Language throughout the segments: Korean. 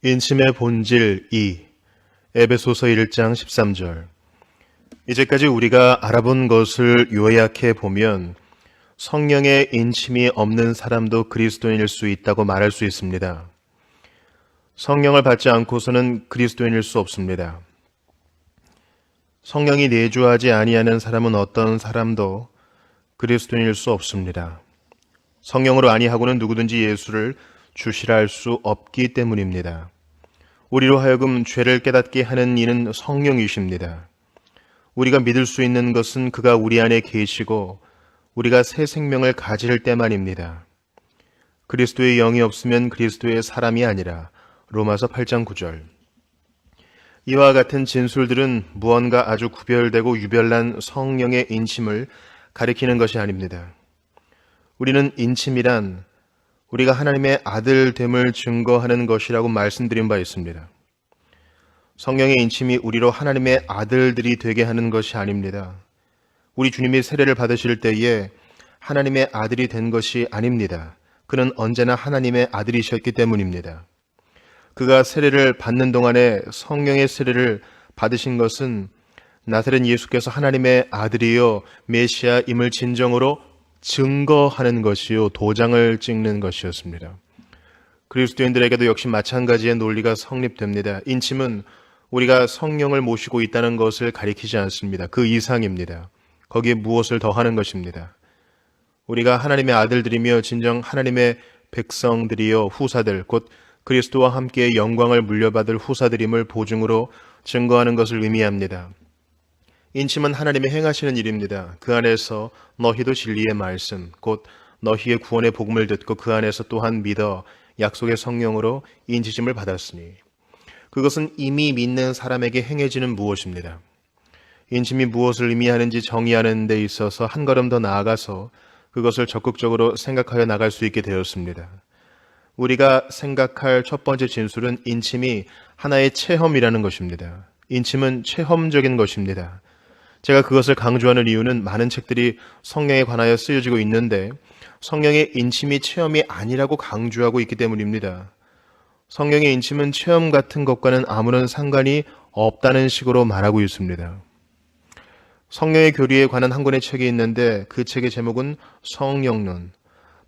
인침의 본질 2. 에베소서 1장 13절. 이제까지 우리가 알아본 것을 요약해 보면 성령의 인침이 없는 사람도 그리스도인일 수 있다고 말할 수 있습니다. 성령을 받지 않고서는 그리스도인일 수 없습니다. 성령이 내주하지 아니하는 사람은 어떤 사람도 그리스도인일 수 없습니다. 성령으로 아니하고는 누구든지 예수를 주시라 할 수 없기 때문입니다. 우리로 하여금 죄를 깨닫게 하는 이는 성령이십니다. 우리가 믿을 수 있는 것은 그가 우리 안에 계시고 우리가 새 생명을 가질 때만입니다. 그리스도의 영이 없으면 그리스도의 사람이 아니라. 로마서 8장 9절. 이와 같은 진술들은 무언가 아주 구별되고 유별난 성령의 인침을 가리키는 것이 아닙니다. 우리는 인침이란 우리가 하나님의 아들됨을 증거하는 것이라고 말씀드린 바 있습니다. 성령의 인침이 우리로 하나님의 아들들이 되게 하는 것이 아닙니다. 우리 주님이 세례를 받으실 때에 하나님의 아들이 된 것이 아닙니다. 그는 언제나 하나님의 아들이셨기 때문입니다. 그가 세례를 받는 동안에 성령의 세례를 받으신 것은 나사렛 예수께서 하나님의 아들이요 메시아임을 진정으로 증거하는 것이요 도장을 찍는 것이었습니다. 그리스도인들에게도 역시 마찬가지의 논리가 성립됩니다. 인침은 우리가 성령을 모시고 있다는 것을 가리키지 않습니다. 그 이상입니다. 거기에 무엇을 더하는 것입니다. 우리가 하나님의 아들들이며 진정 하나님의 백성들이요 후사들 곧 그리스도와 함께 영광을 물려받을 후사들임을 보증으로 증거하는 것을 의미합니다. 인침은 하나님이 행하시는 일입니다. 그 안에서 너희도 진리의 말씀, 곧 너희의 구원의 복음을 듣고 그 안에서 또한 믿어 약속의 성령으로 인치심을 받았으니 그것은 이미 믿는 사람에게 행해지는 무엇입니다. 인침이 무엇을 의미하는지 정의하는 데 있어서 한 걸음 더 나아가서 그것을 적극적으로 생각하여 나갈 수 있게 되었습니다. 우리가 생각할 첫 번째 진술은 인침이 하나의 체험이라는 것입니다. 인침은 체험적인 것입니다. 제가 그것을 강조하는 이유는 많은 책들이 성령에 관하여 쓰여지고 있는데 성령의 인침이 체험이 아니라고 강조하고 있기 때문입니다. 성령의 인침은 체험 같은 것과는 아무런 상관이 없다는 식으로 말하고 있습니다. 성령의 교리에 관한 한 권의 책이 있는데 그 책의 제목은 성령론,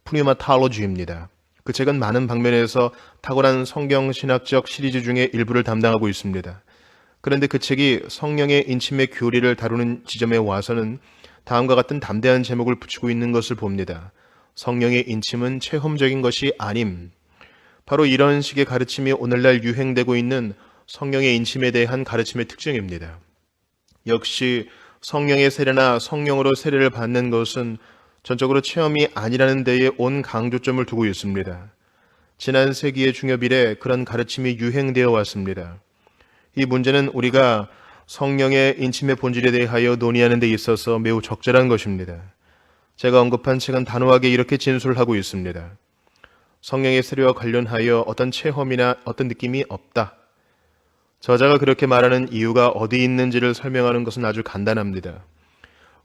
프니마탈로지입니다. 그 책은 많은 방면에서 탁월한 성경신학적 시리즈 중에 일부를 담당하고 있습니다. 그런데 그 책이 성령의 인침의 교리를 다루는 지점에 와서는 다음과 같은 담대한 제목을 붙이고 있는 것을 봅니다. 성령의 인침은 체험적인 것이 아님. 바로 이런 식의 가르침이 오늘날 유행되고 있는 성령의 인침에 대한 가르침의 특징입니다. 역시 성령의 세례나 성령으로 세례를 받는 것은 전적으로 체험이 아니라는 데에 온 강조점을 두고 있습니다. 지난 세기의 중엽 이래 그런 가르침이 유행되어 왔습니다. 이 문제는 우리가 성령의 인침의 본질에 대하여 논의하는 데 있어서 매우 적절한 것입니다. 제가 언급한 책은 단호하게 이렇게 진술하고 있습니다. 성령의 세례와 관련하여 어떤 체험이나 어떤 느낌이 없다. 저자가 그렇게 말하는 이유가 어디 있는지를 설명하는 것은 아주 간단합니다.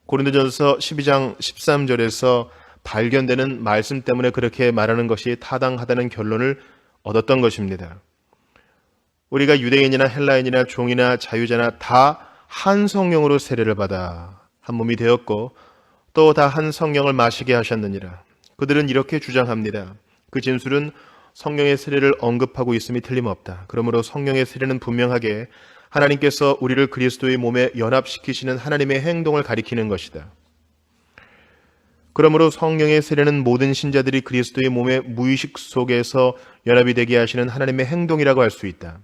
고린도전서 12장 13절에서 발견되는 말씀 때문에 그렇게 말하는 것이 타당하다는 결론을 얻었던 것입니다. 우리가 유대인이나 헬라인이나 종이나 자유자나 다 한 성령으로 세례를 받아 한 몸이 되었고 또 다 한 성령을 마시게 하셨느니라. 그들은 이렇게 주장합니다. 그 진술은 성령의 세례를 언급하고 있음이 틀림없다. 그러므로 성령의 세례는 분명하게 하나님께서 우리를 그리스도의 몸에 연합시키시는 하나님의 행동을 가리키는 것이다. 그러므로 성령의 세례는 모든 신자들이 그리스도의 몸의 무의식 속에서 연합이 되게 하시는 하나님의 행동이라고 할 수 있다.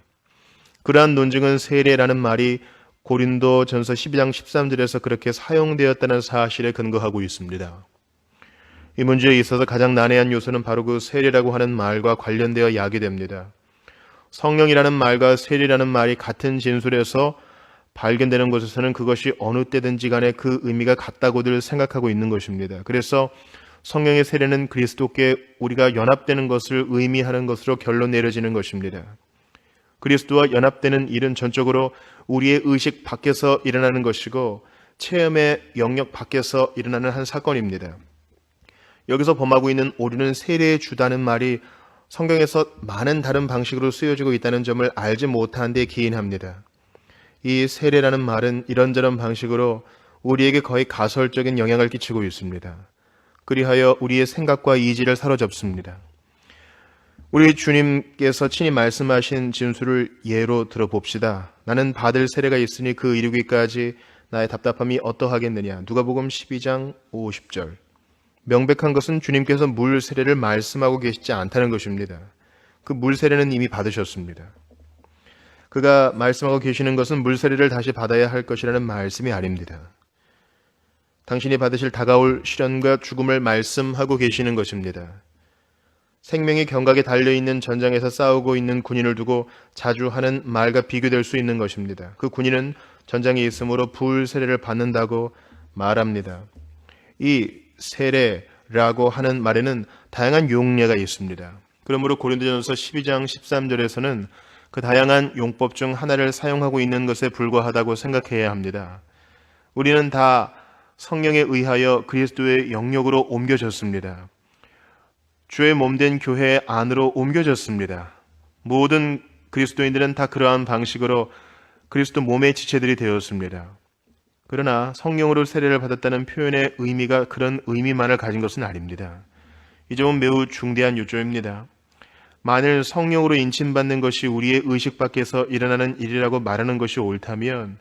그러한 논증은 세례라는 말이 고린도전서 12장 13절에서 그렇게 사용되었다는 사실에 근거하고 있습니다. 이 문제에 있어서 가장 난해한 요소는 바로 그 세례라고 하는 말과 관련되어 야기됩니다. 성령이라는 말과 세례라는 말이 같은 진술에서 발견되는 곳에서는 그것이 어느 때든지 간에 그 의미가 같다고들 생각하고 있는 것입니다. 그래서 성령의 세례는 그리스도께 우리가 연합되는 것을 의미하는 것으로 결론 내려지는 것입니다. 그리스도와 연합되는 일은 전적으로 우리의 의식 밖에서 일어나는 것이고 체험의 영역 밖에서 일어나는 한 사건입니다. 여기서 범하고 있는 오류는 세례의 주다는 말이 성경에서 많은 다른 방식으로 쓰여지고 있다는 점을 알지 못한 데 기인합니다. 이 세례라는 말은 이런저런 방식으로 우리에게 거의 가설적인 영향을 끼치고 있습니다. 그리하여 우리의 생각과 이지를 사로잡습니다. 우리 주님께서 친히 말씀하신 진술을 예로 들어봅시다. 나는 받을 세례가 있으니 그 이루기까지 나의 답답함이 어떠하겠느냐. 누가복음 12장 50절. 명백한 것은 주님께서 물 세례를 말씀하고 계시지 않다는 것입니다. 그 물 세례는 이미 받으셨습니다. 그가 말씀하고 계시는 것은 물 세례를 다시 받아야 할 것이라는 말씀이 아닙니다. 당신이 받으실 다가올 시련과 죽음을 말씀하고 계시는 것입니다. 생명이 경각에 달려있는 전장에서 싸우고 있는 군인을 두고 자주 하는 말과 비교될 수 있는 것입니다. 그 군인은 전장에 있으므로 불 세례를 받는다고 말합니다. 이 세례라고 하는 말에는 다양한 용례가 있습니다. 그러므로 고린도전서 12장 13절에서는 그 다양한 용법 중 하나를 사용하고 있는 것에 불과하다고 생각해야 합니다. 우리는 다 성령에 의하여 그리스도의 영역으로 옮겨졌습니다. 주의 몸된 교회 안으로 옮겨졌습니다. 모든 그리스도인들은 다 그러한 방식으로 그리스도 몸의 지체들이 되었습니다. 그러나 성령으로 세례를 받았다는 표현의 의미가 그런 의미만을 가진 것은 아닙니다. 이 점은 매우 중대한 요점입니다. 만일 성령으로 인침받는 것이 우리의 의식 밖에서 일어나는 일이라고 말하는 것이 옳다면,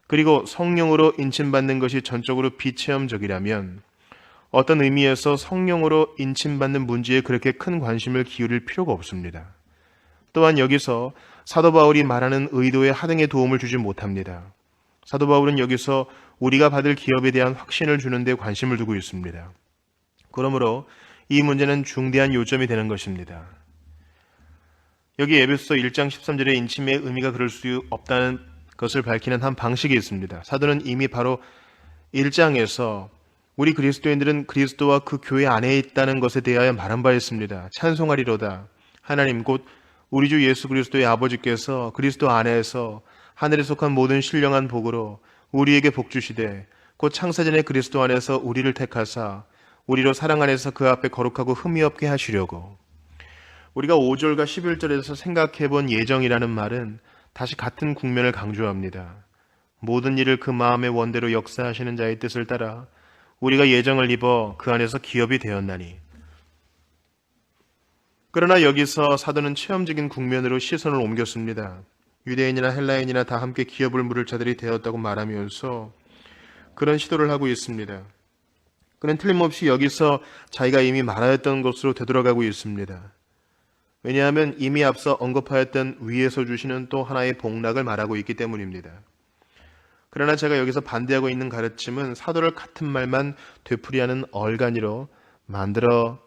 그리고 성령으로 인침받는 것이 전적으로 비체험적이라면 어떤 의미에서 성령으로 인침받는 문제에 그렇게 큰 관심을 기울일 필요가 없습니다. 또한 여기서 사도 바울이 말하는 의도에 하등의 도움을 주지 못합니다. 사도 바울은 여기서 우리가 받을 기업에 대한 확신을 주는 데 관심을 두고 있습니다. 그러므로 이 문제는 중대한 요점이 되는 것입니다. 여기 에베소서 1장 13절의 인침의 의미가 그럴 수 없다는 것을 밝히는 한 방식이 있습니다. 사도는 이미 바로 1장에서 우리 그리스도인들은 그리스도와 그 교회 안에 있다는 것에 대하여 말한 바 있습니다. 찬송하리로다. 하나님 곧 우리 주 예수 그리스도의 아버지께서 그리스도 안에서 하늘에 속한 모든 신령한 복으로 우리에게 복 주시되 곧 창세전에 그리스도 안에서 우리를 택하사 우리로 사랑 안에서 그 앞에 거룩하고 흠이 없게 하시려고. 우리가 5절과 11절에서 생각해 본 예정이라는 말은 다시 같은 국면을 강조합니다. 모든 일을 그 마음의 원대로 역사하시는 자의 뜻을 따라 우리가 예정을 입어 그 안에서 기업이 되었나니. 그러나 여기서 사도는 체험적인 국면으로 시선을 옮겼습니다. 유대인이나 헬라인이나 다 함께 기업을 물을 자들이 되었다고 말하면서 그런 시도를 하고 있습니다. 그는 틀림없이 여기서 자기가 이미 말하였던 것으로 되돌아가고 있습니다. 왜냐하면 이미 앞서 언급하였던 위에서 주시는 또 하나의 복락을 말하고 있기 때문입니다. 그러나 제가 여기서 반대하고 있는 가르침은 사도를 같은 말만 되풀이하는 얼간이로 만들어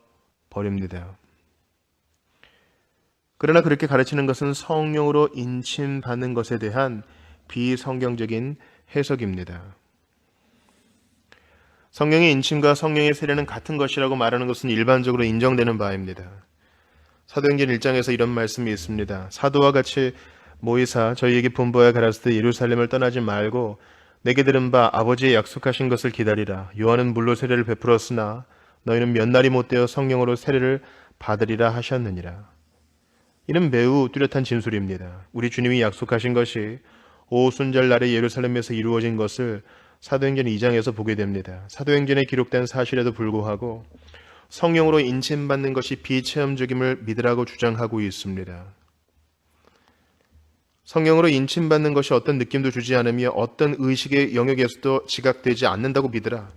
버립니다. 그러나 그렇게 가르치는 것은 성령으로 인침받는 것에 대한 비성경적인 해석입니다. 성령의 인침과 성령의 세례는 같은 것이라고 말하는 것은 일반적으로 인정되는 바입니다. 사도행전 1장에서 이런 말씀이 있습니다. 사도와 같이 모이사 저희에게 분부하여 가라사대 예루살렘을 떠나지 말고 내게 들은 바 아버지의 약속하신 것을 기다리라. 요한은 물로 세례를 베풀었으나 너희는 몇 날이 못되어 성령으로 세례를 받으리라 하셨느니라. 이는 매우 뚜렷한 진술입니다. 우리 주님이 약속하신 것이 오순절 날에 예루살렘에서 이루어진 것을 사도행전 2장에서 보게 됩니다. 사도행전에 기록된 사실에도 불구하고 성령으로 인침받는 것이 비체험적임을 믿으라고 주장하고 있습니다. 성령으로 인침받는 것이 어떤 느낌도 주지 않으며 어떤 의식의 영역에서도 지각되지 않는다고 믿으라.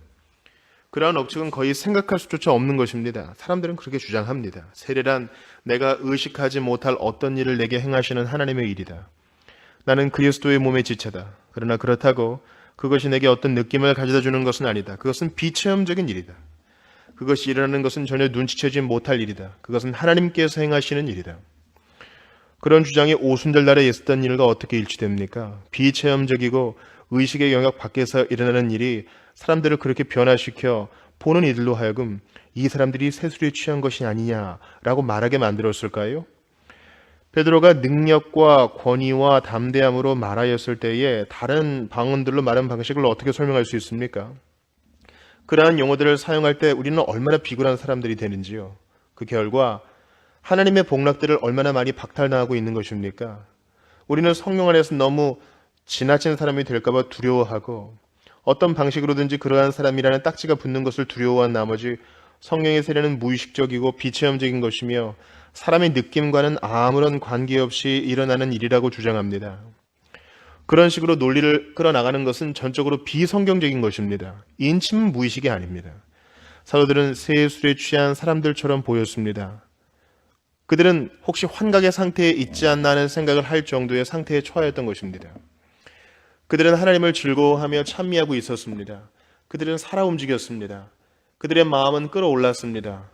그러한 억측은 거의 생각할 수조차 없는 것입니다. 사람들은 그렇게 주장합니다. 세례란 내가 의식하지 못할 어떤 일을 내게 행하시는 하나님의 일이다. 나는 그리스도의 몸의 지체다. 그러나 그렇다고 그것이 내게 어떤 느낌을 가져다 주는 것은 아니다. 그것은 비체험적인 일이다. 그것이 일어나는 것은 전혀 눈치채지 못할 일이다. 그것은 하나님께서 행하시는 일이다. 그런 주장이 오순절 날에 있었던 일과 어떻게 일치됩니까? 비체험적이고 의식의 영역 밖에서 일어나는 일이 사람들을 그렇게 변화시켜 보는 이들로 하여금 이 사람들이 세술에 취한 것이 아니냐라고 말하게 만들었을까요? 베드로가 능력과 권위와 담대함으로 말하였을 때에 다른 방언들로 말하는 방식을 어떻게 설명할 수 있습니까? 그러한 용어들을 사용할 때 우리는 얼마나 비굴한 사람들이 되는지요. 그 결과 하나님의 복락들을 얼마나 많이 박탈당하고 있는 것입니까? 우리는 성령 안에서 너무 지나친 사람이 될까봐 두려워하고 어떤 방식으로든지 그러한 사람이라는 딱지가 붙는 것을 두려워한 나머지 성령의 세례는 무의식적이고 비체험적인 것이며 사람의 느낌과는 아무런 관계없이 일어나는 일이라고 주장합니다. 그런 식으로 논리를 끌어나가는 것은 전적으로 비성경적인 것입니다. 인침은 무의식이 아닙니다. 사도들은 세술에 취한 사람들처럼 보였습니다. 그들은 혹시 환각의 상태에 있지 않나 하는 생각을 할 정도의 상태에 처하였던 것입니다. 그들은 하나님을 즐거워하며 찬미하고 있었습니다. 그들은 살아 움직였습니다. 그들의 마음은 끌어올랐습니다.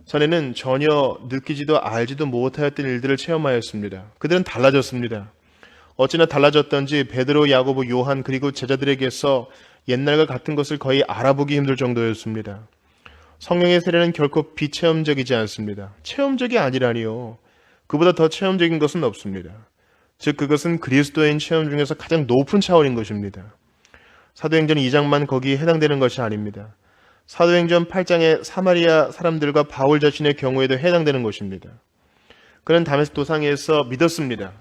전에는 전혀 느끼지도 알지도 못하였던 일들을 체험하였습니다. 그들은 달라졌습니다. 어찌나 달라졌던지 베드로, 야고보, 요한 그리고 제자들에게서 옛날과 같은 것을 거의 알아보기 힘들 정도였습니다. 성령의 세례는 결코 비체험적이지 않습니다. 체험적이 아니라니요. 그보다 더 체험적인 것은 없습니다. 즉 그것은 그리스도인 체험 중에서 가장 높은 차원인 것입니다. 사도행전 2장만 거기에 해당되는 것이 아닙니다. 사도행전 8장의 사마리아 사람들과 바울 자신의 경우에도 해당되는 것입니다. 그는 다메섹 도상에서 믿었습니다.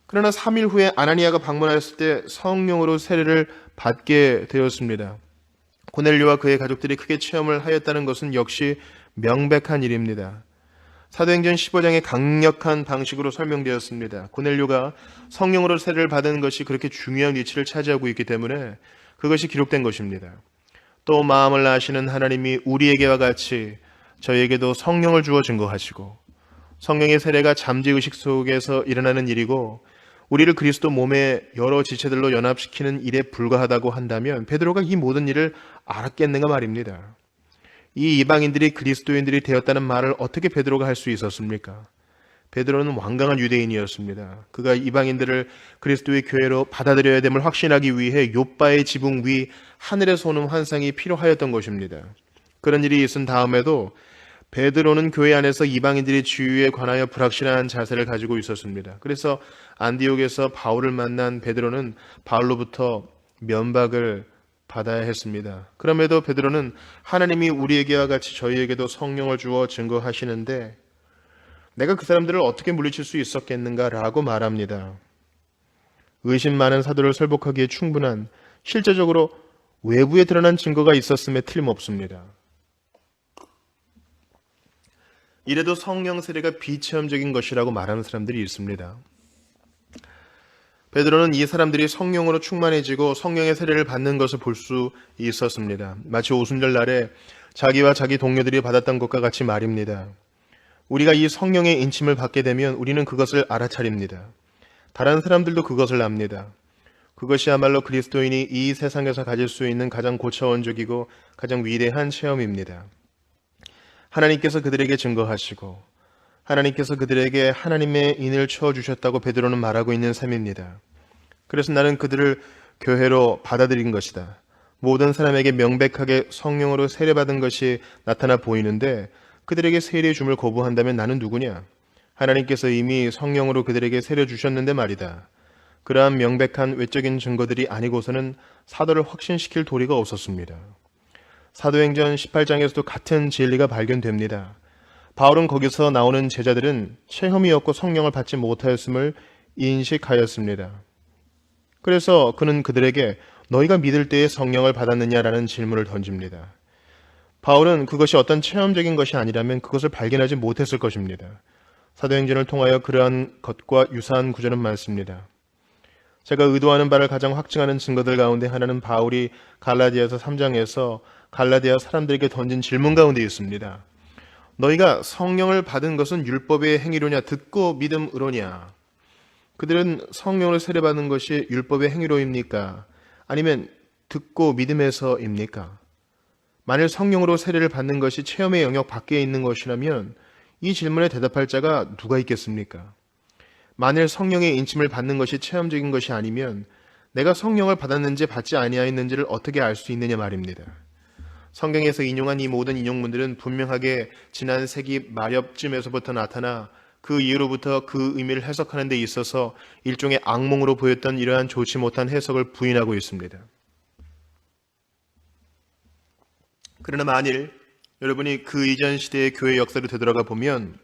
그러나 3일 후에 아나니아가 방문하였을 때 성령으로 세례를 받게 되었습니다. 고넬료와 그의 가족들이 크게 체험을 하였다는 것은 역시 명백한 일입니다. 사도행전 15장에 강력한 방식으로 설명되었습니다. 고넬료가 성령으로 세례를 받은 것이 그렇게 중요한 위치를 차지하고 있기 때문에 그것이 기록된 것입니다. 또 마음을 아시는 하나님이 우리에게와 같이 저희에게도 성령을 주어 증거하시고 성령의 세례가 잠재의식 속에서 일어나는 일이고 우리를 그리스도 몸의 여러 지체들로 연합시키는 일에 불과하다고 한다면 베드로가 이 모든 일을 알았겠는가 말입니다. 이 이방인들이 그리스도인들이 되었다는 말을 어떻게 베드로가 할 수 있었습니까? 베드로는 완강한 유대인이었습니다. 그가 이방인들을 그리스도의 교회로 받아들여야 됨을 확신하기 위해 욥바의 지붕 위 하늘에서 오는 환상이 필요하였던 것입니다. 그런 일이 있은 다음에도 베드로는 교회 안에서 이방인들의 지위에 관하여 불확실한 자세를 가지고 있었습니다. 그래서 안디옥에서 바울을 만난 베드로는 바울로부터 면박을 받아야 했습니다. 그럼에도 베드로는 하나님이 우리에게와 같이 저희에게도 성령을 주어 증거하시는데 내가 그 사람들을 어떻게 물리칠 수 있었겠는가라고 말합니다. 의심 많은 사도를 설복하기에 충분한 실제적으로 외부에 드러난 증거가 있었음에 틀림없습니다. 이래도 성령 세례가 비체험적인 것이라고 말하는 사람들이 있습니다. 베드로는 이 사람들이 성령으로 충만해지고 성령의 세례를 받는 것을 볼 수 있었습니다. 마치 오순절 날에 자기와 자기 동료들이 받았던 것과 같이 말입니다. 우리가 이 성령의 인침을 받게 되면 우리는 그것을 알아차립니다. 다른 사람들도 그것을 압니다. 그것이야말로 그리스도인이 이 세상에서 가질 수 있는 가장 고차원적이고 가장 위대한 체험입니다. 하나님께서 그들에게 증거하시고 하나님께서 그들에게 하나님의 인을 쳐주셨다고 베드로는 말하고 있는 셈입니다. 그래서 나는 그들을 교회로 받아들인 것이다. 모든 사람에게 명백하게 성령으로 세례받은 것이 나타나 보이는데 그들에게 세례 줌을 거부한다면 나는 누구냐? 하나님께서 이미 성령으로 그들에게 세례 주셨는데 말이다. 그러한 명백한 외적인 증거들이 아니고서는 사도를 확신시킬 도리가 없었습니다. 사도행전 18장에서도 같은 진리가 발견됩니다. 바울은 거기서 나오는 제자들은 체험이었고 성령을 받지 못하였음을 인식하였습니다. 그래서 그는 그들에게 너희가 믿을 때에 성령을 받았느냐라는 질문을 던집니다. 바울은 그것이 어떤 체험적인 것이 아니라면 그것을 발견하지 못했을 것입니다. 사도행전을 통하여 그러한 것과 유사한 구절은 많습니다. 제가 의도하는 바를 가장 확증하는 증거들 가운데 하나는 바울이 갈라디아서 3장에서 갈라디아 사람들에게 던진 질문 가운데 있습니다. 너희가 성령을 받은 것은 율법의 행위로냐 듣고 믿음으로냐? 그들은 성령을 세례받는 것이 율법의 행위로입니까? 아니면 듣고 믿음에서입니까? 만일 성령으로 세례를 받는 것이 체험의 영역 밖에 있는 것이라면 이 질문에 대답할 자가 누가 있겠습니까? 만일 성령의 인침을 받는 것이 체험적인 것이 아니면 내가 성령을 받았는지 받지 아니하였는지를 어떻게 알 수 있느냐 말입니다. 성경에서 인용한 이 모든 인용문들은 분명하게 지난 세기 말엽쯤에서부터 나타나 그 이후로부터 그 의미를 해석하는 데 있어서 일종의 악몽으로 보였던 이러한 좋지 못한 해석을 부인하고 있습니다. 그러나 만일 여러분이 그 이전 시대의 교회 역사를 되돌아가 보면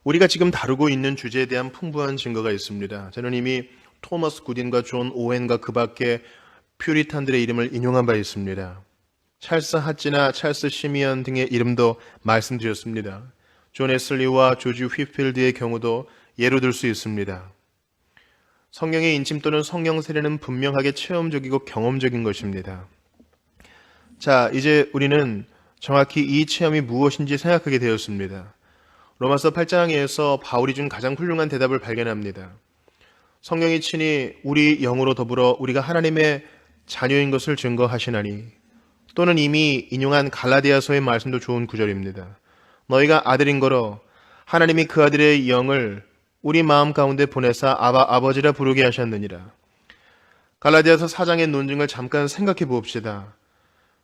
우리가 지금 다루고 있는 주제에 대한 풍부한 증거가 있습니다. 저는 이미 토머스 구딘과 존 오웬과 그 밖에 퓨리탄들의 이름을 인용한 바 있습니다. 찰스 하찌나 찰스 시미언 등의 이름도 말씀드렸습니다. 존 에슬리와 조지 휘필드의 경우도 예로 들 수 있습니다. 성령의 인침 또는 성령 세례는 분명하게 체험적이고 경험적인 것입니다. 자, 이제 우리는 정확히 이 체험이 무엇인지 생각하게 되었습니다. 로마서 8장에서 바울이 준 가장 훌륭한 대답을 발견합니다. 성령이 친히 우리 영으로 더불어 우리가 하나님의 자녀인 것을 증거하시나니, 또는 이미 인용한 갈라디아서의 말씀도 좋은 구절입니다. 너희가 아들인 거로 하나님이 그 아들의 영을 우리 마음 가운데 보내사 아버지라 부르게 하셨느니라. 갈라디아서 4장의 논증을 잠깐 생각해 봅시다.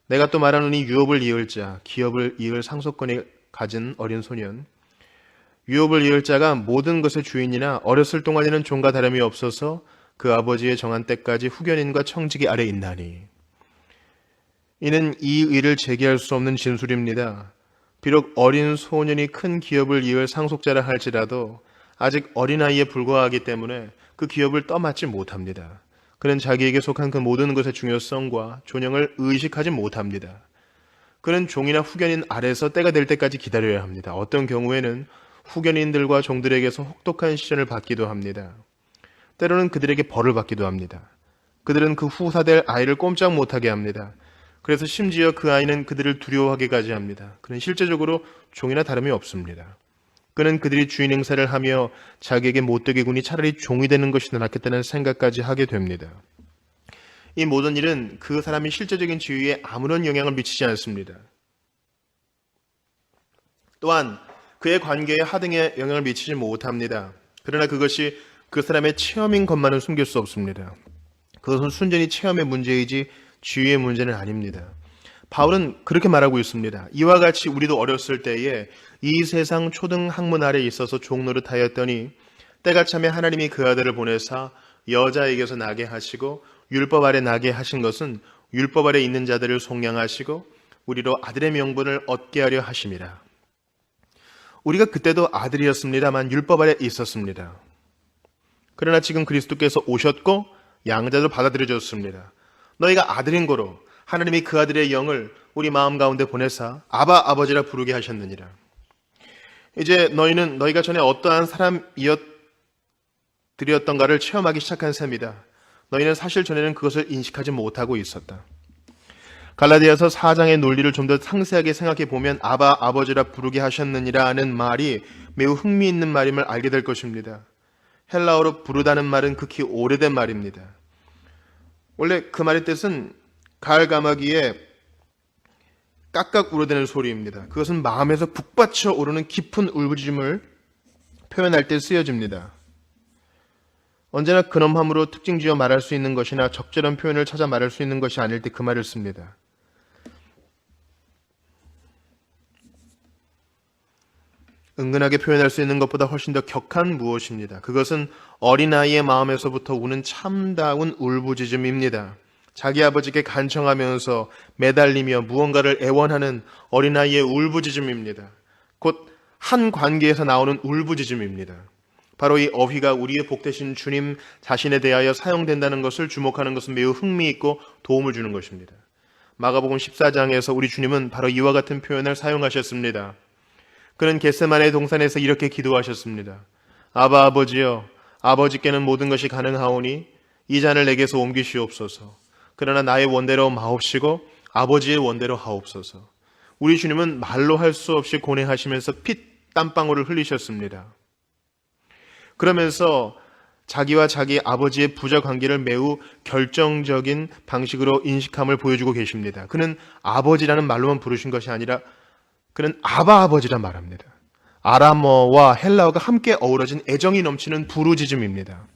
내가 또 말하노니 유업을 이을 자, 기업을 이을 상속권을 가진 어린 소년, 유업을 이을 자가 모든 것의 주인이나 어렸을 동안에는 종과 다름이 없어서 그 아버지의 정한 때까지 후견인과 청지기 아래 있나니. 이는 이 의를 제기할 수 없는 진술입니다. 비록 어린 소년이 큰 기업을 이을 상속자라 할지라도 아직 어린아이에 불과하기 때문에 그 기업을 떠맡지 못합니다. 그는 자기에게 속한 그 모든 것의 중요성과 존영을 의식하지 못합니다. 그는 종이나 후견인 아래서 때가 될 때까지 기다려야 합니다. 어떤 경우에는 후견인들과 종들에게서 혹독한 시련을 받기도 합니다. 때로는 그들에게 벌을 받기도 합니다. 그들은 그 후사될 아이를 꼼짝 못하게 합니다. 그래서 심지어 그 아이는 그들을 두려워하게까지 합니다. 그는 실제적으로 종이나 다름이 없습니다. 그는 그들이 주인 행세를 하며 자기에게 못되게 군이 차라리 종이 되는 것이 낫겠다는 생각까지 하게 됩니다. 이 모든 일은 그 사람이 실제적인 지위에 아무런 영향을 미치지 않습니다. 또한 그의 관계에 하등에 영향을 미치지 못합니다. 그러나 그것이 그 사람의 체험인 것만은 숨길 수 없습니다. 그것은 순전히 체험의 문제이지 지위의 문제는 아닙니다. 바울은 그렇게 말하고 있습니다. 이와 같이 우리도 어렸을 때에 이 세상 초등 학문 아래 있어서 종노릇하였더니 때가 차매 하나님이 그 아들을 보내사 여자에게서 나게 하시고 율법 아래 나게 하신 것은 율법 아래 있는 자들을 속량하시고 우리로 아들의 명분을 얻게 하려 하심이라. 우리가 그때도 아들이었습니다만 율법 아래 있었습니다. 그러나 지금 그리스도께서 오셨고 양자로 받아들여졌습니다. 너희가 아들인 거로 하나님이 그 아들의 영을 우리 마음 가운데 보내사 아바 아버지라 부르게 하셨느니라. 이제 너희는 너희가 전에 어떠한 사람이었던가를 체험하기 시작한 셈이다. 너희는 사실 전에는 그것을 인식하지 못하고 있었다. 갈라디아서 4장의 논리를 좀 더 상세하게 생각해 보면 아바 아버지라 부르게 하셨느니라는 말이 매우 흥미있는 말임을 알게 될 것입니다. 헬라어로 부르다는 말은 극히 오래된 말입니다. 원래 그 말의 뜻은 가을가마귀에 깍깍 울어대는 소리입니다. 그것은 마음에서 북받쳐 오르는 깊은 울부짖음을 표현할 때 쓰여집니다. 언제나 근엄함으로 특징지어 말할 수 있는 것이나 적절한 표현을 찾아 말할 수 있는 것이 아닐 때 그 말을 씁니다. 은근하게 표현할 수 있는 것보다 훨씬 더 격한 무엇입니다. 그것은 어린아이의 마음에서부터 우는 참다운 울부짖음입니다. 자기 아버지께 간청하면서 매달리며 무언가를 애원하는 어린아이의 울부짖음입니다. 곧 한 관계에서 나오는 울부짖음입니다. 바로 이 어휘가 우리의 복되신 주님 자신에 대하여 사용된다는 것을 주목하는 것은 매우 흥미있고 도움을 주는 것입니다. 마가복음 14장에서 우리 주님은 바로 이와 같은 표현을 사용하셨습니다. 그는 겟세마네 동산에서 이렇게 기도하셨습니다. 아바 아버지여, 아버지께는 모든 것이 가능하오니 이 잔을 내게서 옮기시옵소서. 그러나 나의 원대로 마옵시고 아버지의 원대로 하옵소서. 우리 주님은 말로 할 수 없이 고뇌하시면서 피 땀방울을 흘리셨습니다. 그러면서 자기와 자기 아버지의 부자 관계를 매우 결정적인 방식으로 인식함을 보여주고 계십니다. 그는 아버지라는 말로만 부르신 것이 아니라 그는 아바 아버지라 말합니다. 아람어와 헬라어가 함께 어우러진 애정이 넘치는 부르짖음입니다.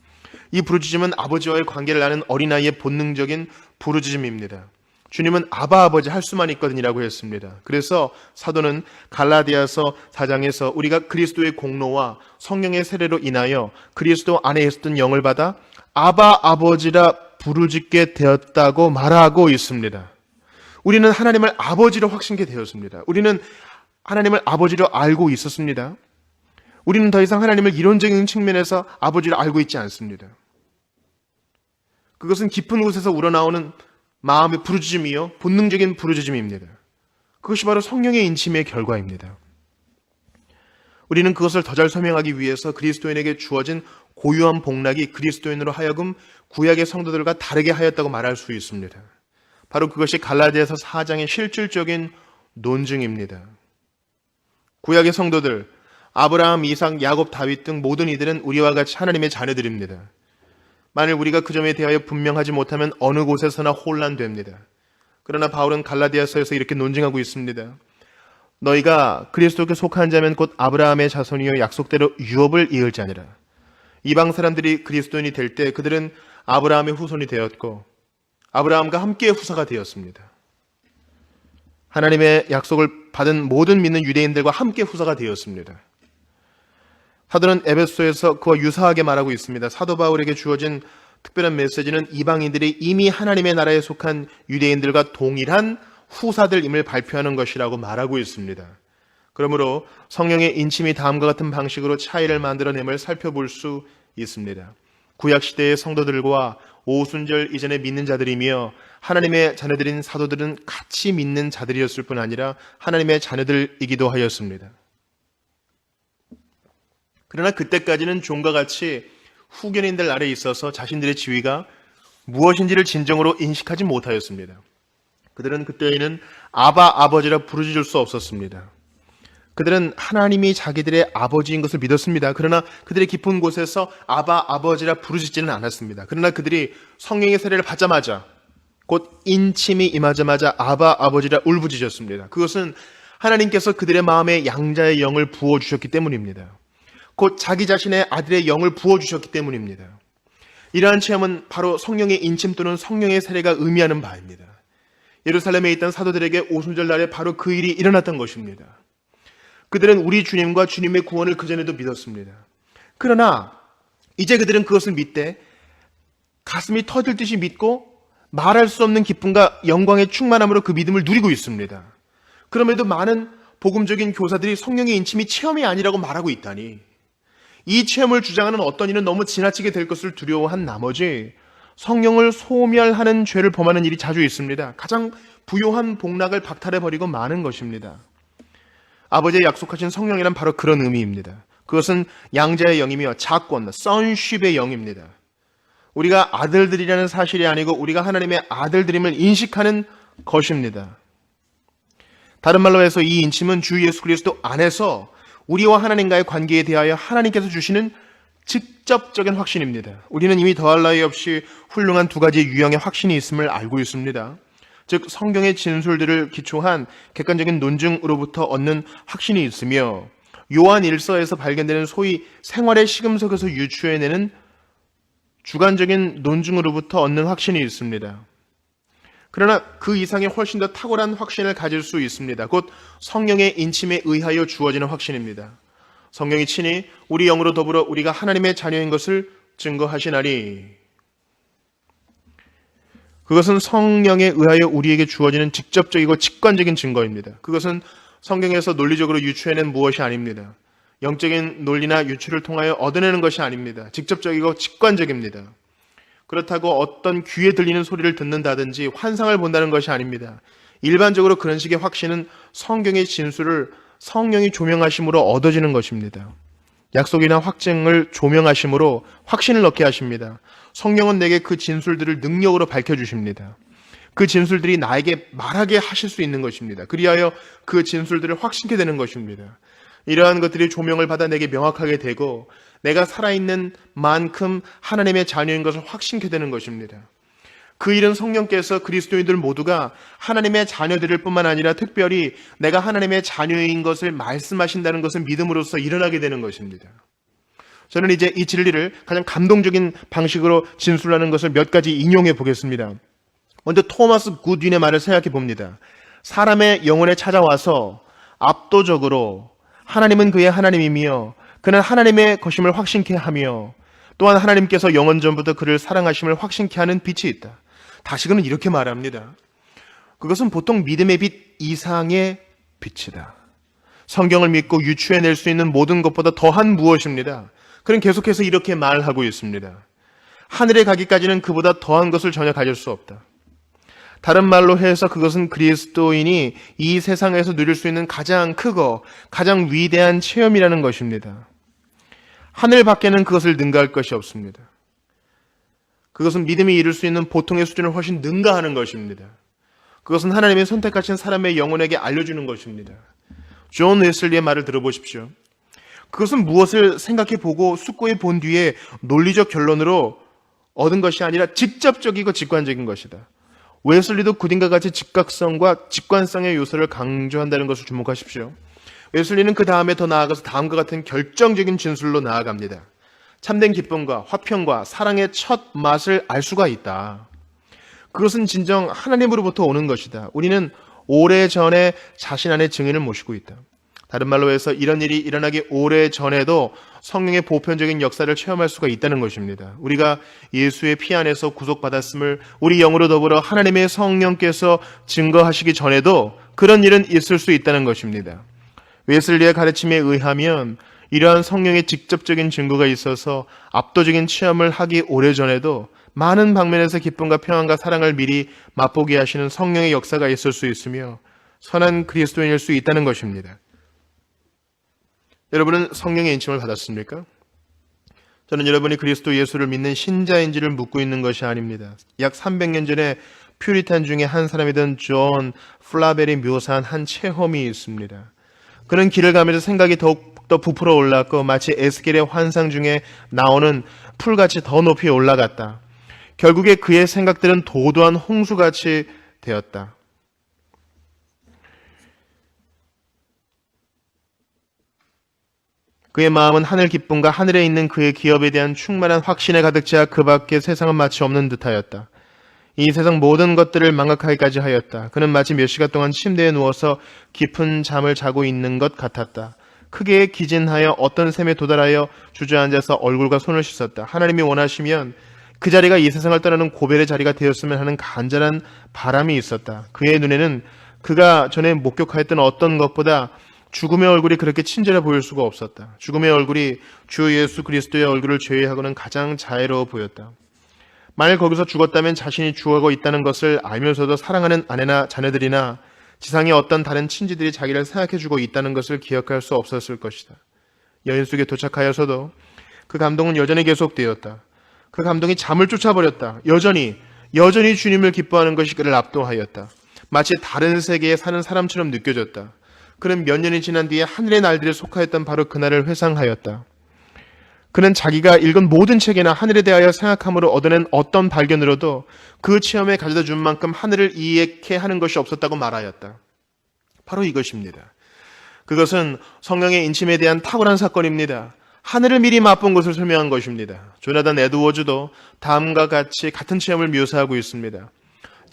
이 부르짖음은 아버지와의 관계를 아는 어린아이의 본능적인 부르짖음입니다. 주님은 아바 아버지 할 수만 있거든이라고 했습니다. 그래서 사도는 갈라디아서 4장에서 우리가 그리스도의 공로와 성령의 세례로 인하여 그리스도 안에 있었던 영을 받아 아바 아버지라 부르짖게 되었다고 말하고 있습니다. 우리는 하나님을 아버지로 확신케 되었습니다. 우리는 하나님을 아버지로 알고 있었습니다. 우리는 더 이상 하나님을 이론적인 측면에서 아버지를 알고 있지 않습니다. 그것은 깊은 곳에서 우러나오는 마음의 부르짖음이요, 본능적인 부르짖음입니다. 그것이 바로 성령의 인침의 결과입니다. 우리는 그것을 더 잘 설명하기 위해서 그리스도인에게 주어진 고유한 복락이 그리스도인으로 하여금 구약의 성도들과 다르게 하였다고 말할 수 있습니다. 바로 그것이 갈라디아서 4장의 실질적인 논증입니다. 구약의 성도들, 아브라함, 이삭, 야곱, 다윗 등 모든 이들은 우리와 같이 하나님의 자녀들입니다. 만일 우리가 그 점에 대하여 분명하지 못하면 어느 곳에서나 혼란됩니다. 그러나 바울은 갈라디아서에서 이렇게 논증하고 있습니다. 너희가 그리스도께 속한 자면 곧 아브라함의 자손이요 약속대로 유업을 이을 자니라. 이방 사람들이 그리스도인이 될 때 그들은 아브라함의 후손이 되었고 아브라함과 함께 후사가 되었습니다. 하나님의 약속을 받은 모든 믿는 유대인들과 함께 후사가 되었습니다. 사도는 에베소에서 그와 유사하게 말하고 있습니다. 사도 바울에게 주어진 특별한 메시지는 이방인들이 이미 하나님의 나라에 속한 유대인들과 동일한 후사들임을 발표하는 것이라고 말하고 있습니다. 그러므로 성령의 인침이 다음과 같은 방식으로 차이를 만들어냄을 살펴볼 수 있습니다. 구약시대의 성도들과 오순절 이전에 믿는 자들이며 하나님의 자녀들인 사도들은 같이 믿는 자들이었을 뿐 아니라 하나님의 자녀들이기도 하였습니다. 그러나 그때까지는 종과 같이 후견인들 아래에 있어서 자신들의 지위가 무엇인지를 진정으로 인식하지 못하였습니다. 그들은 그때에는 아바 아버지라 부르짖을 수 없었습니다. 그들은 하나님이 자기들의 아버지인 것을 믿었습니다. 그러나 그들의 깊은 곳에서 아바 아버지라 부르짖지는 않았습니다. 그러나 그들이 성령의 세례를 받자마자 곧 인침이 임하자마자 아바 아버지라 울부짖었습니다. 그것은 하나님께서 그들의 마음에 양자의 영을 부어주셨기 때문입니다. 곧 자기 자신의 아들의 영을 부어주셨기 때문입니다. 이러한 체험은 바로 성령의 인침 또는 성령의 세례가 의미하는 바입니다. 예루살렘에 있던 사도들에게 오순절 날에 바로 그 일이 일어났던 것입니다. 그들은 우리 주님과 주님의 구원을 그전에도 믿었습니다. 그러나 이제 그들은 그것을 믿되 가슴이 터질 듯이 믿고 말할 수 없는 기쁨과 영광의 충만함으로 그 믿음을 누리고 있습니다. 그럼에도 많은 복음적인 교사들이 성령의 인침이 체험이 아니라고 말하고 있다니, 이 체험을 주장하는 어떤 이는 너무 지나치게 될 것을 두려워한 나머지 성령을 소멸하는 죄를 범하는 일이 자주 있습니다. 가장 부요한 복락을 박탈해버리고 마는 것입니다. 아버지의 약속하신 성령이란 바로 그런 의미입니다. 그것은 양자의 영이며 자권, sonship의 영입니다. 우리가 아들들이라는 사실이 아니고 우리가 하나님의 아들들임을 인식하는 것입니다. 다른 말로 해서 이 인침은 주 예수 그리스도 안에서 우리와 하나님과의 관계에 대하여 하나님께서 주시는 직접적인 확신입니다. 우리는 이미 더할 나위 없이 훌륭한 두 가지 유형의 확신이 있음을 알고 있습니다. 즉 성경의 진술들을 기초한 객관적인 논증으로부터 얻는 확신이 있으며 요한 1서에서 발견되는 소위 생활의 시금석에서 유추해내는 주관적인 논증으로부터 얻는 확신이 있습니다. 그러나 그 이상의 훨씬 더 탁월한 확신을 가질 수 있습니다. 곧 성령의 인침에 의하여 주어지는 확신입니다. 성령이 친히 우리 영으로 더불어 우리가 하나님의 자녀인 것을 증거하시나니, 그것은 성령에 의하여 우리에게 주어지는 직접적이고 직관적인 증거입니다. 그것은 성경에서 논리적으로 유추해낸 무엇이 아닙니다. 영적인 논리나 유추를 통하여 얻어내는 것이 아닙니다. 직접적이고 직관적입니다. 그렇다고 어떤 귀에 들리는 소리를 듣는다든지 환상을 본다는 것이 아닙니다. 일반적으로 그런 식의 확신은 성경의 진술을 성령이 조명하심으로 얻어지는 것입니다. 약속이나 확증을 조명하심으로 확신을 얻게 하십니다. 성령은 내게 그 진술들을 능력으로 밝혀주십니다. 그 진술들이 나에게 말하게 하실 수 있는 것입니다. 그리하여 그 진술들을 확신케 되는 것입니다. 이러한 것들이 조명을 받아 내게 명확하게 되고 내가 살아있는 만큼 하나님의 자녀인 것을 확신케 되는 것입니다. 그 일은 성령께서 그리스도인들 모두가 하나님의 자녀들일 뿐만 아니라 특별히 내가 하나님의 자녀인 것을 말씀하신다는 것을 믿음으로써 일어나게 되는 것입니다. 저는 이제 이 진리를 가장 감동적인 방식으로 진술하는 것을 몇 가지 인용해 보겠습니다. 먼저 토마스 굿윈의 말을 생각해 봅니다. 사람의 영혼에 찾아와서 압도적으로 하나님은 그의 하나님이며 그는 하나님의 것임을 확신케 하며 또한 하나님께서 영원 전부터 그를 사랑하심을 확신케 하는 빛이 있다. 다시금은 이렇게 말합니다. 그것은 보통 믿음의 빛 이상의 빛이다. 성경을 믿고 유추해낼 수 있는 모든 것보다 더한 무엇입니다. 그는 계속해서 이렇게 말하고 있습니다. 하늘에 가기까지는 그보다 더한 것을 전혀 가질 수 없다. 다른 말로 해서 그것은 그리스도인이 이 세상에서 누릴 수 있는 가장 크고 가장 위대한 체험이라는 것입니다. 하늘 밖에는 그것을 능가할 것이 없습니다. 그것은 믿음이 이룰 수 있는 보통의 수준을 훨씬 능가하는 것입니다. 그것은 하나님의 선택하신 사람의 영혼에게 알려주는 것입니다. 존 웨슬리의 말을 들어보십시오. 그것은 무엇을 생각해보고 숙고해 본 뒤에 논리적 결론으로 얻은 것이 아니라 직접적이고 직관적인 것이다. 웨슬리도 굿인과 같이 직각성과 직관성의 요소를 강조한다는 것을 주목하십시오. 웨슬리는 그 다음에 더 나아가서 다음과 같은 결정적인 진술로 나아갑니다. 참된 기쁨과 화평과 사랑의 첫 맛을 알 수가 있다. 그것은 진정 하나님으로부터 오는 것이다. 우리는 오래전에 자신 안에 증인을 모시고 있다. 다른 말로 해서 이런 일이 일어나기 오래전에도 성령의 보편적인 역사를 체험할 수가 있다는 것입니다. 우리가 예수의 피 안에서 구속받았음을 우리 영으로 더불어 하나님의 성령께서 증거하시기 전에도 그런 일은 있을 수 있다는 것입니다. 웨슬리의 가르침에 의하면 이러한 성령의 직접적인 증거가 있어서 압도적인 체험을 하기 오래전에도 많은 방면에서 기쁨과 평안과 사랑을 미리 맛보게 하시는 성령의 역사가 있을 수 있으며 선한 그리스도인일 수 있다는 것입니다. 여러분은 성령의 인침을 받았습니까? 저는 여러분이 그리스도 예수를 믿는 신자인지를 묻고 있는 것이 아닙니다. 약 300년 전에 퓨리탄 중에 한 사람이던 존 플라벨이 묘사한 한 체험이 있습니다. 그는 길을 가면서 생각이 더욱더 부풀어 올랐고 마치 에스겔의 환상 중에 나오는 풀같이 더 높이 올라갔다. 결국에 그의 생각들은 도도한 홍수같이 되었다. 그의 마음은 하늘 기쁨과 하늘에 있는 그의 기업에 대한 충만한 확신에 가득 차 그 밖에 세상은 마치 없는 듯하였다. 이 세상 모든 것들을 망각하기까지 하였다. 그는 마치 몇 시간 동안 침대에 누워서 깊은 잠을 자고 있는 것 같았다. 크게 기진하여 어떤 샘에 도달하여 주저앉아서 얼굴과 손을 씻었다. 하나님이 원하시면 그 자리가 이 세상을 떠나는 고벨의 자리가 되었으면 하는 간절한 바람이 있었다. 그의 눈에는 그가 전에 목격하였던 어떤 것보다 죽음의 얼굴이 그렇게 친절해 보일 수가 없었다. 죽음의 얼굴이 주 예수 그리스도의 얼굴을 제외하고는 가장 자애로워 보였다. 만일 거기서 죽었다면 자신이 죽어가고 있다는 것을 알면서도 사랑하는 아내나 자녀들이나 지상의 어떤 다른 친지들이 자기를 생각해주고 있다는 것을 기억할 수 없었을 것이다. 여인 속에 도착하여서도 그 감동은 여전히 계속되었다. 그 감동이 잠을 쫓아버렸다. 여전히 주님을 기뻐하는 것이 그를 압도하였다. 마치 다른 세계에 사는 사람처럼 느껴졌다. 그는 몇 년이 지난 뒤에 하늘의 날들에 속하였던 바로 그날을 회상하였다. 그는 자기가 읽은 모든 책이나 하늘에 대하여 생각함으로 얻어낸 어떤 발견으로도 그 체험에 가져다 준 만큼 하늘을 이해케 하는 것이 없었다고 말하였다. 바로 이것입니다. 그것은 성령의 인침에 대한 탁월한 사건입니다. 하늘을 미리 맛본 것을 설명한 것입니다. 조나단 에드워즈도 다음과 같이 같은 체험을 묘사하고 있습니다.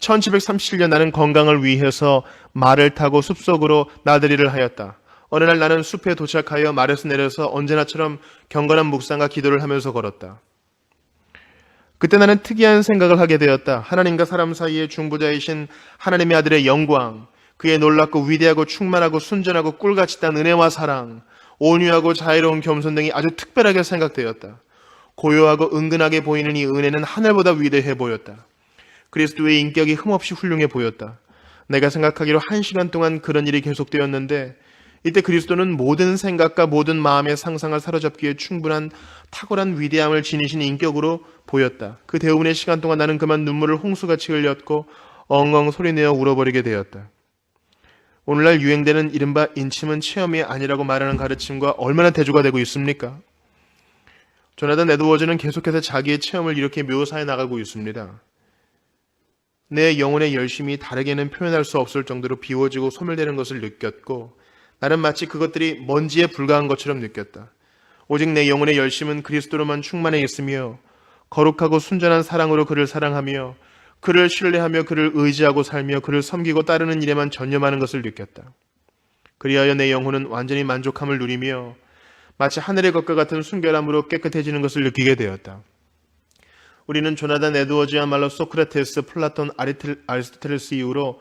1737년 나는 건강을 위해서 말을 타고 숲속으로 나들이를 하였다. 어느 날 나는 숲에 도착하여 말에서 내려서 언제나처럼 경건한 묵상과 기도를 하면서 걸었다. 그때 나는 특이한 생각을 하게 되었다. 하나님과 사람 사이의 중보자이신 하나님의 아들의 영광, 그의 놀랍고 위대하고 충만하고 순전하고 꿀같이 단 은혜와 사랑, 온유하고 자애로운 겸손 등이 아주 특별하게 생각되었다. 고요하고 은근하게 보이는 이 은혜는 하늘보다 위대해 보였다. 그리스도의 인격이 흠없이 훌륭해 보였다. 내가 생각하기로 1시간 동안 그런 일이 계속되었는데 이때 그리스도는 모든 생각과 모든 마음의 상상을 사로잡기에 충분한 탁월한 위대함을 지니신 인격으로 보였다. 그 대부분의 시간 동안 나는 그만 눈물을 홍수같이 흘렸고 엉엉 소리내어 울어버리게 되었다. 오늘날 유행되는 이른바 인침은 체험이 아니라고 말하는 가르침과 얼마나 대조가 되고 있습니까? 조나단 에드워즈는 계속해서 자기의 체험을 이렇게 묘사해 나가고 있습니다. 내 영혼의 열심이 다르게는 표현할 수 없을 정도로 비워지고 소멸되는 것을 느꼈고 나는 마치 그것들이 먼지에 불과한 것처럼 느꼈다. 오직 내 영혼의 열심은 그리스도로만 충만해 있으며 거룩하고 순전한 사랑으로 그를 사랑하며 그를 신뢰하며 그를 의지하고 살며 그를 섬기고 따르는 일에만 전념하는 것을 느꼈다. 그리하여 내 영혼은 완전히 만족함을 누리며 마치 하늘의 것과 같은 순결함으로 깨끗해지는 것을 느끼게 되었다. 우리는 조나단 에드워즈야말로 소크라테스, 플라톤, 아리스토텔레스 이후로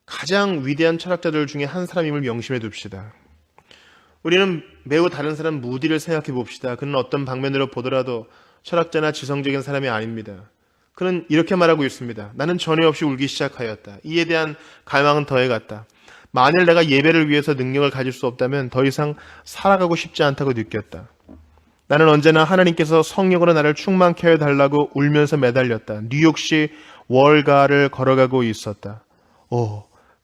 가장 위대한 철학자들 중에 한 사람임을 명심해 둡시다. 우리는 매우 다른 사람 무디를 생각해 봅시다. 그는 어떤 방면으로 보더라도 철학자나 지성적인 사람이 아닙니다. 그는 이렇게 말하고 있습니다. 나는 전혀 없이 울기 시작하였다. 이에 대한 갈망은 더해갔다. 만일 내가 예배를 위해서 능력을 가질 수 없다면 더 이상 살아가고 싶지 않다고 느꼈다. 나는 언제나 하나님께서 성령으로 나를 충만케 해달라고 울면서 매달렸다. 뉴욕시 월가를 걸어가고 있었다.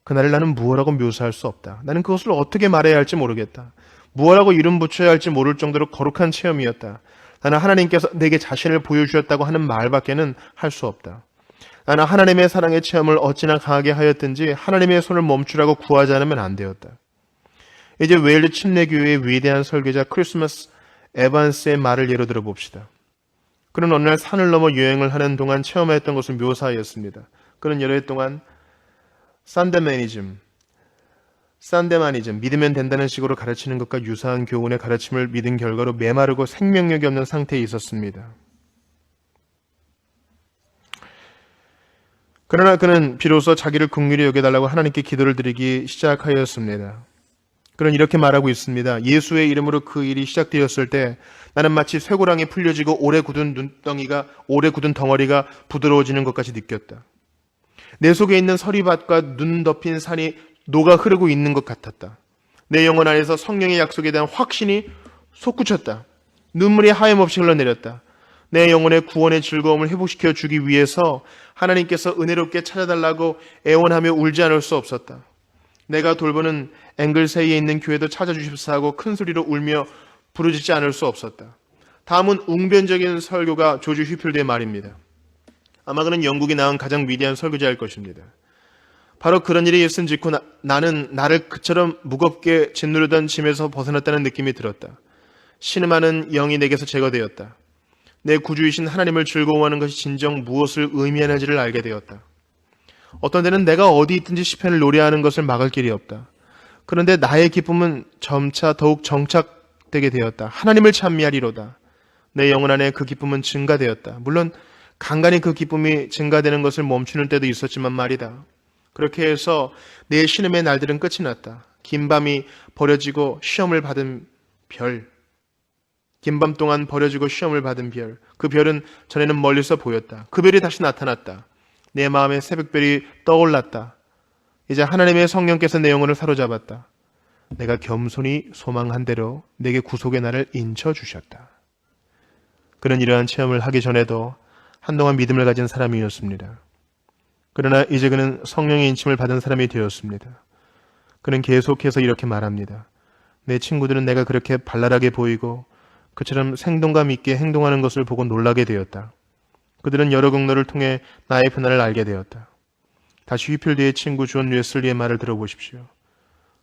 그날을 나는 무엇라고 묘사할 수 없다. 나는 그것을 어떻게 말해야 할지 모르겠다. 무엇라고 이름 붙여야 할지 모를 정도로 거룩한 체험이었다. 나는 하나님께서 내게 자신을 보여주셨다고 하는 말밖에는 할 수 없다. 나는 하나님의 사랑의 체험을 어찌나 강하게 하였든지 하나님의 손을 멈추라고 구하지 않으면 안 되었다. 이제 웨일즈 침례교회의 위대한 설교자 크리스마스 에반스의 말을 예로 들어봅시다. 그는 어느 날 산을 넘어 여행을 하는 동안 체험했던 것을 묘사하였습니다. 그는 여러 해 동안 산데마니즘, 믿으면 된다는 식으로 가르치는 것과 유사한 교훈의 가르침을 믿은 결과로 메마르고 생명력이 없는 상태에 있었습니다. 그러나 그는 비로소 자기를 긍휼히 여겨달라고 하나님께 기도를 드리기 시작하였습니다. 그는 이렇게 말하고 있습니다. 예수의 이름으로 그 일이 시작되었을 때 나는 마치 쇠고랑이 풀려지고 오래 굳은 덩어리가 부드러워지는 것 같이 느꼈다. 내 속에 있는 서리밭과 눈 덮인 산이 녹아 흐르고 있는 것 같았다. 내 영혼 안에서 성령의 약속에 대한 확신이 솟구쳤다. 눈물이 하염없이 흘러내렸다. 내 영혼의 구원의 즐거움을 회복시켜 주기 위해서 하나님께서 은혜롭게 찾아달라고 애원하며 울지 않을 수 없었다. 내가 돌보는 앵글세이에 있는 교회도 찾아주십사 하고 큰 소리로 울며 부르짖지 않을 수 없었다. 다음은 웅변적인 설교가 조지 휘필드의 말입니다. 아마 그는 영국이 낳은 가장 위대한 설교자일 것입니다. 바로 그런 일이 있은 직후 나는 나를 그처럼 무겁게 짓누르던 짐에서 벗어났다는 느낌이 들었다. 신음하는 영이 내게서 제거되었다. 내 구주이신 하나님을 즐거워하는 것이 진정 무엇을 의미하는지를 알게 되었다. 어떤 때는 내가 어디 있든지 시편을 노래하는 것을 막을 길이 없다. 그런데 나의 기쁨은 점차 더욱 정착되게 되었다. 하나님을 찬미하리로다. 내 영혼 안에 그 기쁨은 증가되었다. 물론 간간히 그 기쁨이 증가되는 것을 멈추는 때도 있었지만 말이다. 그렇게 해서 내 신음의 날들은 끝이 났다. 긴 밤이 버려지고 시험을 받은 별. 긴 밤 동안 버려지고 시험을 받은 별. 그 별은 전에는 멀리서 보였다. 그 별이 다시 나타났다. 내 마음에 새벽별이 떠올랐다. 이제 하나님의 성령께서 내 영혼을 사로잡았다. 내가 겸손히 소망한 대로 내게 구속의 날을 인쳐주셨다. 그는 이러한 체험을 하기 전에도 한동안 믿음을 가진 사람이었습니다. 그러나 이제 그는 성령의 인침을 받은 사람이 되었습니다. 그는 계속해서 이렇게 말합니다. 내 친구들은 내가 그렇게 발랄하게 보이고 그처럼 생동감 있게 행동하는 것을 보고 놀라게 되었다. 그들은 여러 경로를 통해 나의 변화를 알게 되었다. 다시 휘필드의 친구 존 웨슬리의 말을 들어보십시오.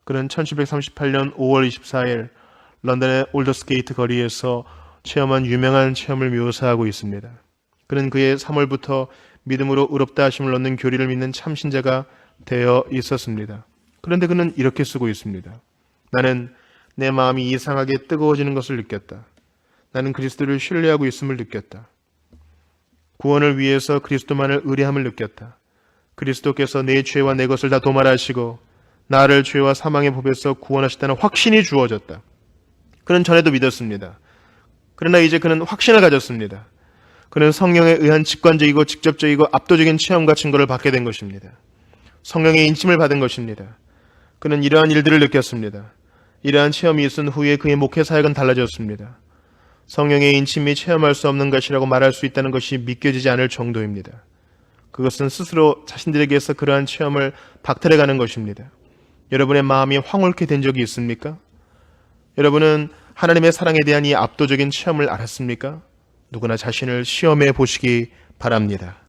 그는 1738년 5월 24일 런던의 올더스게이트 거리에서 체험한 유명한 체험을 묘사하고 있습니다. 그는 그의 3월부터 믿음으로 의롭다 하심을 얻는 교리를 믿는 참신자가 되어 있었습니다. 그런데 그는 이렇게 쓰고 있습니다. 나는 내 마음이 이상하게 뜨거워지는 것을 느꼈다. 나는 그리스도를 신뢰하고 있음을 느꼈다. 구원을 위해서 그리스도만을 의뢰함을 느꼈다. 그리스도께서 내 죄와 내 것을 다 도말하시고 나를 죄와 사망의 법에서 구원하셨다는 확신이 주어졌다. 그는 전에도 믿었습니다. 그러나 이제 그는 확신을 가졌습니다. 그는 성령에 의한 직관적이고 직접적이고 압도적인 체험과 증거를 받게 된 것입니다. 성령의 인침을 받은 것입니다. 그는 이러한 일들을 느꼈습니다. 이러한 체험이 있은 후에 그의 목회 사역은 달라졌습니다. 성령의 인침이 체험할 수 없는 것이라고 말할 수 있다는 것이 믿겨지지 않을 정도입니다. 그것은 스스로 자신들에게서 그러한 체험을 박탈해가는 것입니다. 여러분의 마음이 황홀케 된 적이 있습니까? 여러분은 하나님의 사랑에 대한 이 압도적인 체험을 알았습니까? 누구나 자신을 시험해 보시기 바랍니다.